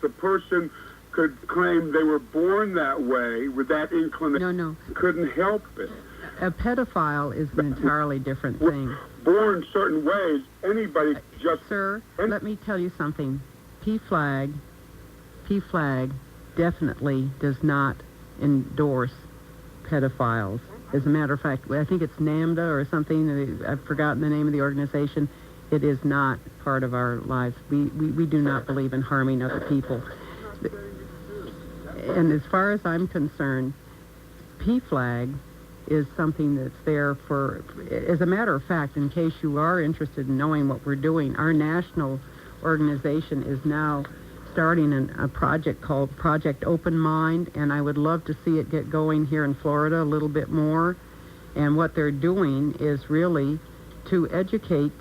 the person could claim they were born that way with that inclination. No. Couldn't help it. A pedophile is an entirely different thing. Born certain ways, anybody just... Sir, let me tell you something. PFLAG definitely does not endorse pedophiles. As a matter of fact, I think it's NAMDA or something. I've forgotten the name of the organization. It is not part of our lives. We do not believe in harming other people. And as far as I'm concerned, PFLAG is something that's there for, as a matter of fact, in case you are interested in knowing what we're doing, our national organization is now starting a project called Project Open Mind, and I would love to see it get going here in Florida a little bit more. And what they're doing is really to educate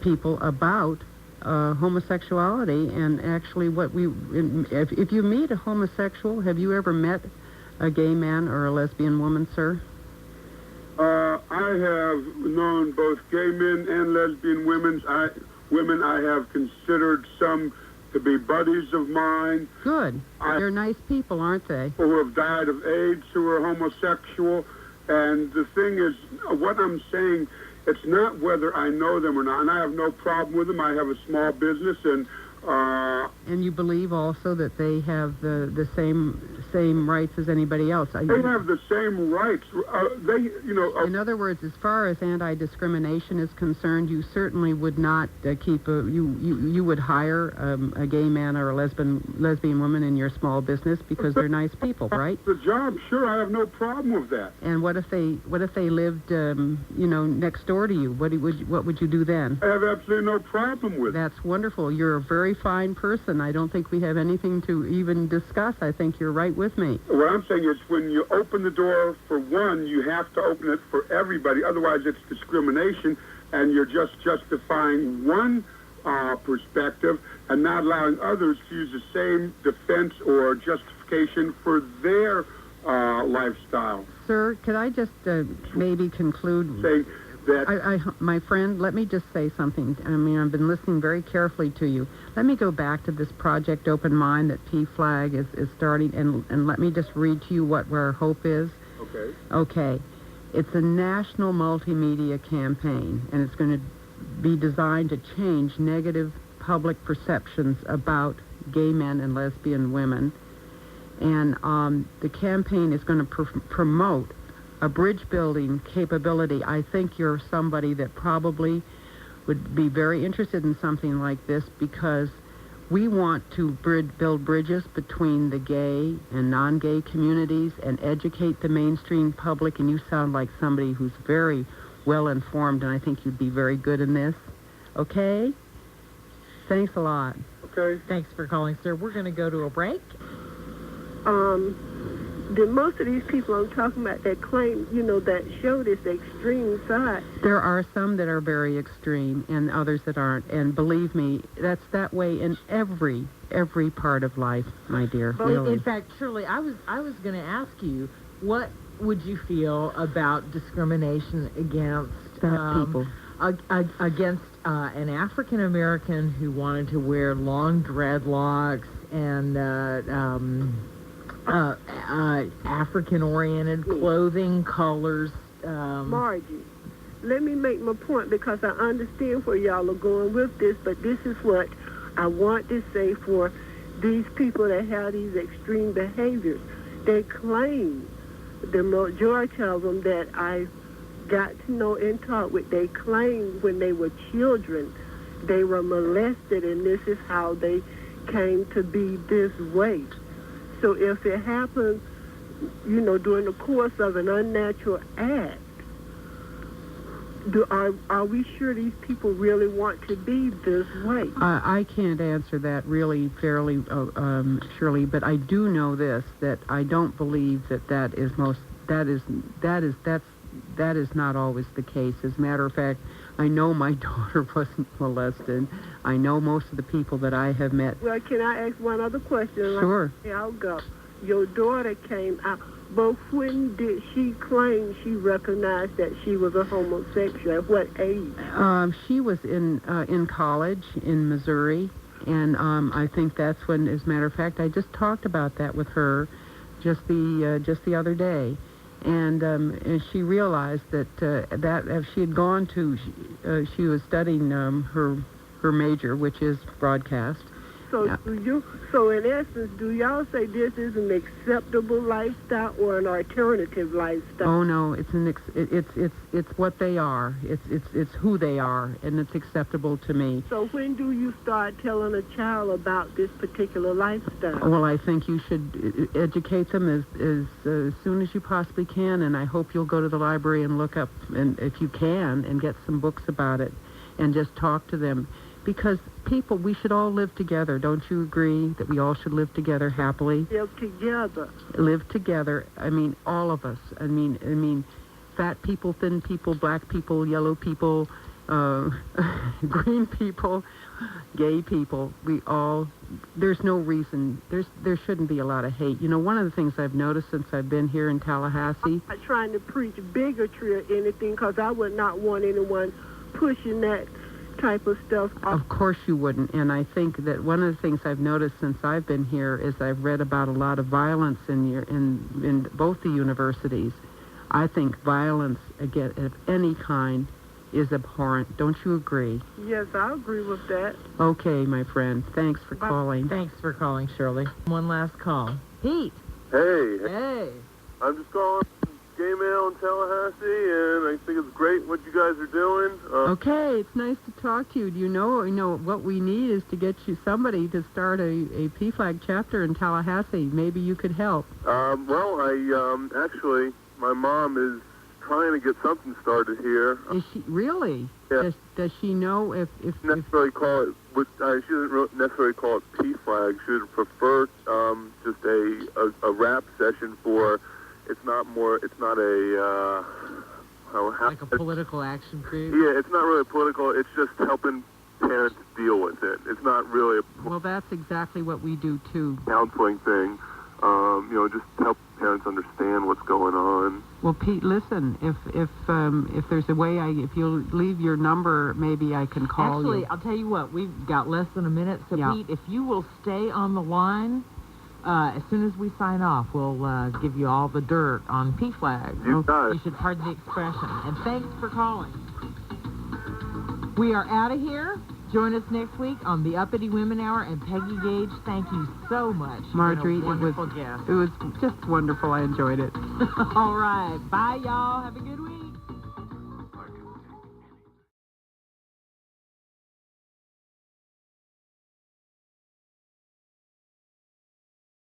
people about homosexuality, and actually if you meet a homosexual, have you ever met a gay man or a lesbian woman, sir? I have known both gay men and lesbian women. I have considered some to be buddies of mine. Good. They're nice people, aren't they? Who have died of AIDS, who are homosexual. And the thing is, what I'm saying, it's not whether I know them or not. And I have no problem with them. I have a small business, and you believe also that they have the same rights as anybody else. They have the same rights. In other words, as far as anti-discrimination is concerned, you certainly would not you would hire a gay man or a lesbian woman in your small business because they're nice people, right? The job, sure, I have no problem with that. And what if they lived next door to you? What would you do then? I have absolutely no problem with it. That's wonderful. You're a very fine person. I don't think we have anything to even discuss. I think you're right with me. What I'm saying is when you open the door for one, you have to open it for everybody. Otherwise, it's discrimination, and you're just justifying one perspective and not allowing others to use the same defense or justification for their lifestyle. Sir, could I just maybe conclude? Saying that... my friend, let me just say something. I mean, I've been listening very carefully to you. Let me go back to this Project Open Mind that PFLAG is starting, and let me just read to you what our hope is. Okay. Okay. It's a national multimedia campaign, and it's going to be designed to change negative public perceptions about gay men and lesbian women. And the campaign is going to promote a bridge-building capability. I think you're somebody that probably would be very interested in something like this, because we want to build bridges between the gay and non-gay communities and educate the mainstream public, and you sound like somebody who's very well-informed, and I think you'd be very good in this. Okay? Thanks a lot. Okay. Thanks for calling, sir. We're going to go to a break. Most of these people I'm talking about that claim, that show this extreme side. There are some that are very extreme and others that aren't. And believe me, that's that way in every part of life, my dear. Really. In fact, Shirley, I was going to ask you, what would you feel about discrimination against people? Against an African American who wanted to wear long dreadlocks and African-oriented clothing, colors. Margie, let me make my point, because I understand where y'all are going with this, but this is what I want to say for these people that have these extreme behaviors. They claim, the majority of them that I got to know and talk with, they claim when they were children they were molested, and this is how they came to be this way. So if it happens, during the course of an unnatural act, are we sure these people really want to be this way? I can't answer that really fairly, Shirley, but I do know this, that I don't believe that is not always the case. As a matter of fact, I know my daughter wasn't molested. I know most of the people that I have met. Well, can I ask one other question? Sure. I'll go. Your daughter came out, but when did she claim she recognized that she was a homosexual? At what age? She was in college in Missouri. And I think that's when, as a matter of fact, I just talked about that with her just the other day. And she realized that if she had gone to, she was studying her major, which is broadcast. So so in essence, do y'all say this is an acceptable lifestyle or an alternative lifestyle? Oh no, it's what they are. It's who they are, and it's acceptable to me. So when do you start telling a child about this particular lifestyle? Well, I think you should educate them as soon as you possibly can, and I hope you'll go to the library and look up, and if you can, and get some books about it, and just talk to them. Because people, we should all live together. Don't you agree that we all should live together happily? Live together. Live together. I mean, all of us. I mean, fat people, thin people, black people, yellow people, green people, gay people. We all. There's no reason. There shouldn't be a lot of hate. You know, one of the things I've noticed since I've been here in Tallahassee. I'm not trying to preach bigotry or anything, because I would not want anyone pushing that type of stuff. Of course you wouldn't, and I think that one of the things I've noticed since I've been here is I've read about a lot of violence in both the universities. I think violence again of any kind is abhorrent. Don't you agree? Yes, I agree with that. Okay, my friend. Thanks for calling. Thanks for calling, Shirley. One last call. Pete. Hey. Hey. I'm just calling Gay Mail in Tallahassee, and I think it's great what you guys are doing. Okay, it's nice to talk to you. Do you know what we need is to get you somebody to start a PFLAG chapter in Tallahassee. Maybe you could help. Well, actually, my mom is trying to get something started here. Is she really? Yeah. Does she know if necessarily call it? She doesn't necessarily call it PFLAG. She would prefer just a rap session for. It's not a like a political action group? Yeah, it's not really political. It's just helping parents deal with it. It's not really a well, that's exactly what we do too. Counseling thing. Just help parents understand what's going on. Well, Pete, listen. If there's a way, if you'll leave your number, maybe I can call you. Actually, I'll tell you what. We've got less than a minute, so Yeah. Pete, if you will stay on the line. As soon as we sign off, we'll give you all the dirt on PFLAG. You got it. You should pardon the expression. And thanks for calling. We are out of here. Join us next week on the Uppity Women Hour. And Peggy Gage, thank you so much. Marjorie, You've been a wonderful guest. It was just wonderful. I enjoyed it. All right. Bye, y'all. Have a good week.